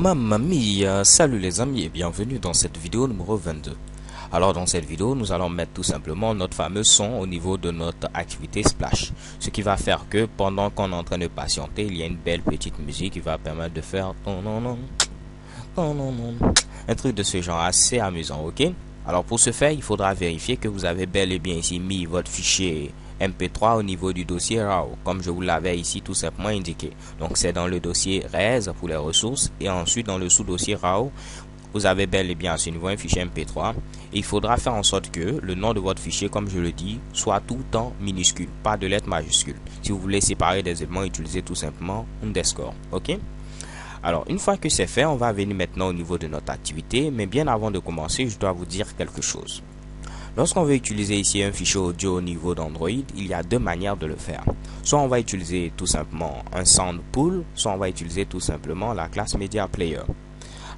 Mamma mia, salut les amis et bienvenue dans cette vidéo numéro 22. Alors dans cette vidéo, nous allons mettre tout simplement notre fameux son au niveau de notre activité Splash. Ce qui va faire que pendant qu'on est en train de patienter, il y a une belle petite musique qui va permettre de faire un truc de ce genre assez amusant, ok? Alors pour ce faire, il faudra vérifier que vous avez bel et bien ici mis votre fichier MP3 au niveau du dossier RAW, comme je vous l'avais ici tout simplement indiqué. Donc c'est dans le dossier RES pour les ressources et ensuite dans le sous-dossier RAW, vous avez bel et bien à ce niveau un fichier MP3 et il faudra faire en sorte que le nom de votre fichier, comme je le dis, soit tout en minuscule, pas de lettres majuscules. Si vous voulez séparer des éléments, utilisez tout simplement underscore, ok? Alors, une fois que c'est fait, on va venir maintenant au niveau de notre activité, mais bien avant de commencer, je dois vous dire quelque chose. Lorsqu'on veut utiliser ici un fichier audio au niveau d'Android, il y a deux manières de le faire. Soit on va utiliser tout simplement un sound pool, soit on va utiliser tout simplement la classe Media Player.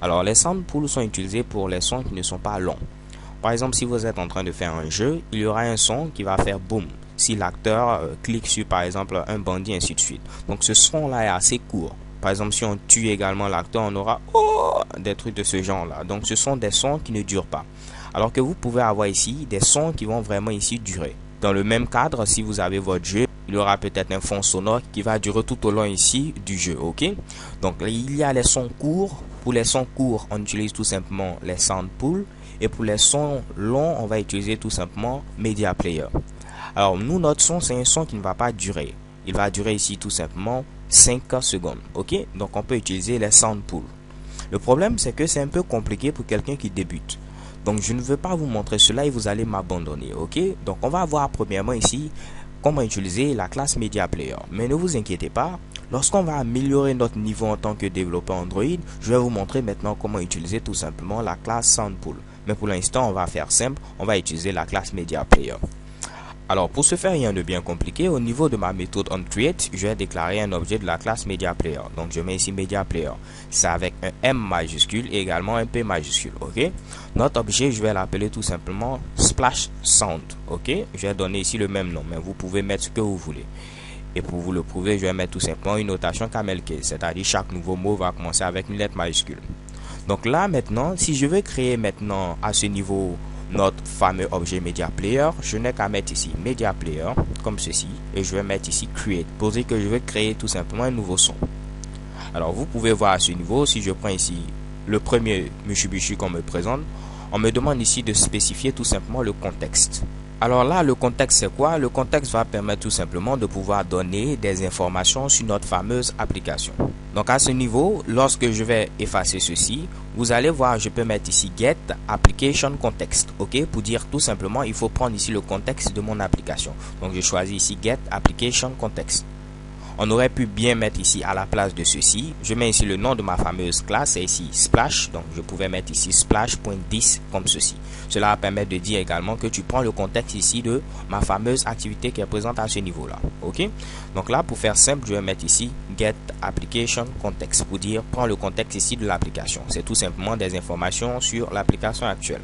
Alors, les sound pools sont utilisés pour les sons qui ne sont pas longs. Par exemple, si vous êtes en train de faire un jeu, il y aura un son qui va faire boom si l'acteur clique sur par exemple un bandit, ainsi de suite. Donc ce son là est assez court. Par exemple, si on tue également l'acteur, on aura des trucs de ce genre là. Donc ce sont des sons qui ne durent pas. Alors que vous pouvez avoir ici des sons qui vont vraiment ici durer. Dans le même cadre, si vous avez votre jeu, il y aura peut-être un fond sonore qui va durer tout au long ici du jeu, ok? Donc il y a les sons courts. Pour les sons courts, on utilise tout simplement les sound pools. Et pour les sons longs, on va utiliser tout simplement Media Player. Alors nous, notre son, c'est un son qui ne va pas durer. Il va durer ici tout simplement 5 secondes, ok? Donc on peut utiliser les sound pools. Le problème, c'est que c'est un peu compliqué pour quelqu'un qui débute. Donc je ne veux pas vous montrer cela et vous allez m'abandonner, ok? Donc on va voir premièrement ici comment utiliser la classe Media Player. Mais ne vous inquiétez pas, lorsqu'on va améliorer notre niveau en tant que développeur Android, je vais vous montrer maintenant comment utiliser tout simplement la classe SoundPool. Mais pour l'instant, on va faire simple, on va utiliser la classe Media Player. Alors pour ce faire, rien de bien compliqué, au niveau de ma méthode onCreate, je vais déclarer un objet de la classe Media Player. Donc je mets ici Media Player. C'est avec un M majuscule et également un P majuscule, ok? Notre objet, je vais l'appeler tout simplement Splash Sound, ok? Je vais donner ici le même nom, mais vous pouvez mettre ce que vous voulez. Et pour vous le prouver, je vais mettre tout simplement une notation camel case, c'est-à-dire chaque nouveau mot va commencer avec une lettre majuscule. Donc là maintenant, si je veux créer maintenant à ce niveau notre fameux objet Media Player, je n'ai qu'à mettre ici Media Player comme ceci et je vais mettre ici Create pour dire que je veux créer tout simplement un nouveau son. Alors vous pouvez voir à ce niveau, si je prends ici le premier Mitsubishi qu'on me présente, on me demande ici de spécifier tout simplement le contexte. Alors là, le contexte c'est quoi? Le contexte va permettre tout simplement de pouvoir donner des informations sur notre fameuse application. Donc à ce niveau, lorsque je vais effacer ceci, vous allez voir, je peux mettre ici Get Application Context, ok? Pour dire tout simplement, il faut prendre ici le contexte de mon application. Donc je choisis ici Get Application Context. On aurait pu bien mettre ici à la place de ceci. Je mets ici le nom de ma fameuse classe, c'est ici Splash. Donc je pouvais mettre ici Splash.10 comme ceci. Cela va permettre de dire également que tu prends le contexte ici de ma fameuse activité qui est présente à ce niveau-là. Ok? Donc là, pour faire simple, je vais mettre ici Get Application Context pour dire prends le contexte ici de l'application. C'est tout simplement des informations sur l'application actuelle.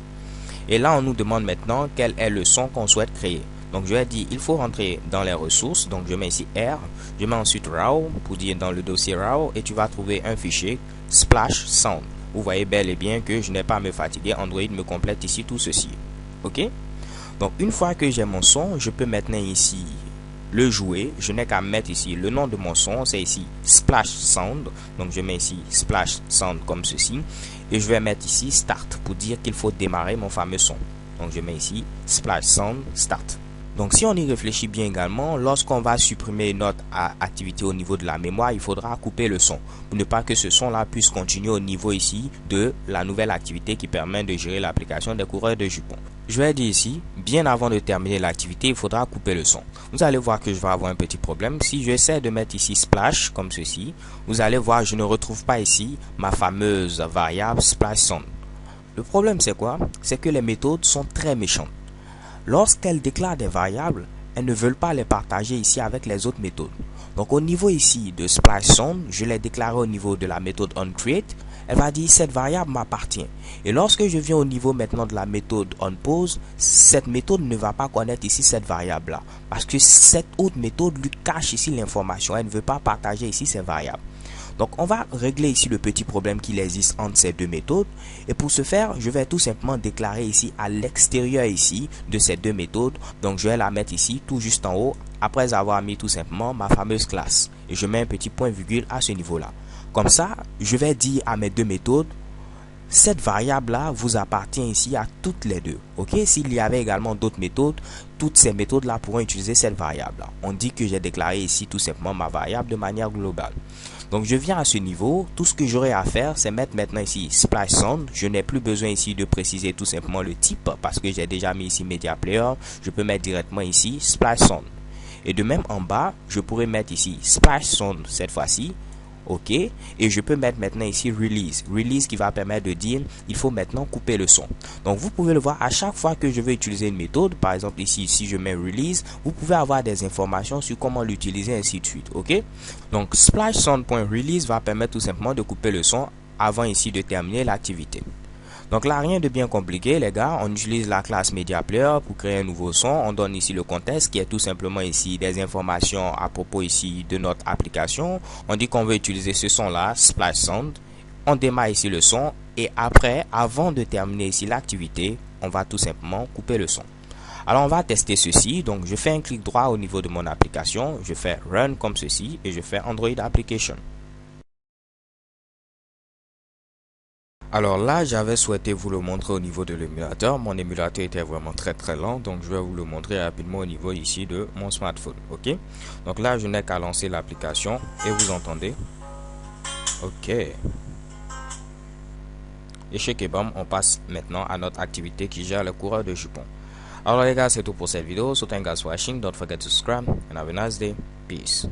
Et là, on nous demande maintenant quel est le son qu'on souhaite créer. Donc je vais dire il faut rentrer dans les ressources. Donc je mets ici R, je mets ensuite RAW pour dire dans le dossier RAW et tu vas trouver un fichier Splash Sound. Vous voyez bel et bien que je n'ai pas à me fatiguer, Android me complète ici tout ceci. Ok? Donc une fois que j'ai mon son, je peux maintenant ici le jouer. Je n'ai qu'à mettre ici le nom de mon son, c'est ici Splash Sound. Donc je mets ici Splash Sound comme ceci et je vais mettre ici Start pour dire qu'il faut démarrer mon fameux son. Donc je mets ici Splash Sound Start. Donc si on y réfléchit bien également, lorsqu'on va supprimer notre activité au niveau de la mémoire, il faudra couper le son pour ne pas que ce son là puisse continuer au niveau ici de la nouvelle activité qui permet de gérer l'application des coureurs de jupons. Je vais dire ici, bien avant de terminer l'activité, il faudra couper le son. Vous allez voir que je vais avoir un petit problème. Si j'essaie de mettre ici Splash comme ceci, vous allez voir je ne retrouve pas ici ma fameuse variable Splash Sound. Le problème c'est quoi? C'est que les méthodes sont très méchantes. Lorsqu'elles déclarent des variables, elles ne veulent pas les partager ici avec les autres méthodes. Donc au niveau ici de Splash Sound, je l'ai déclaré au niveau de la méthode onCreate. Elle va dire cette variable m'appartient. Et lorsque je viens au niveau maintenant de la méthode onPose, cette méthode ne va pas connaître ici cette variable là. Parce que cette autre méthode lui cache ici l'information. Elle ne veut pas partager ici ces variables. Donc on va régler ici le petit problème qu'il existe entre ces deux méthodes. Et pour ce faire, je vais tout simplement déclarer ici à l'extérieur ici de ces deux méthodes. Donc je vais la mettre ici tout juste en haut après avoir mis tout simplement ma fameuse classe. Et je mets un petit point virgule à ce niveau-là. Comme ça, je vais dire à mes deux méthodes, cette variable-là vous appartient ici à toutes les deux. Ok, s'il y avait également d'autres méthodes, toutes ces méthodes-là pourront utiliser cette variable-là. On dit que j'ai déclaré ici tout simplement ma variable de manière globale. Donc je viens à ce niveau, tout ce que j'aurai à faire, c'est mettre maintenant ici splash sound. Je n'ai plus besoin ici de préciser tout simplement le type parce que j'ai déjà mis ici media player. Je peux mettre directement ici splash sound. Et de même en bas, je pourrais mettre ici splash sound cette fois-ci. Ok, et je peux mettre maintenant ici release qui va permettre de dire il faut maintenant couper le son. Donc vous pouvez le voir à chaque fois que je vais utiliser une méthode, par exemple ici si je mets release, vous pouvez avoir des informations sur comment l'utiliser ainsi de suite. Ok, donc splash sound.release va permettre tout simplement de couper le son avant ici de terminer l'activité. Donc là, rien de bien compliqué les gars, on utilise la classe Media Player pour créer un nouveau son. On donne ici le contexte qui est tout simplement ici des informations à propos ici de notre application. On dit qu'on veut utiliser ce son là, Splash Sound. On démarre ici le son et après, avant de terminer ici l'activité, on va tout simplement couper le son. Alors on va tester ceci, donc je fais un clic droit au niveau de mon application, je fais Run comme ceci et je fais Android Application. Alors là, j'avais souhaité vous le montrer au niveau de l'émulateur. Mon émulateur était vraiment très lent, donc je vais vous le montrer rapidement au niveau ici de mon smartphone. Ok, donc là, je n'ai qu'à lancer l'application et vous entendez. Ok. Et chez Kebam, on passe maintenant à notre activité qui gère le coureur de jupons. Alors les gars, c'est tout pour cette vidéo. So thank you guys for watching. Don't forget to subscribe and have a nice day. Peace.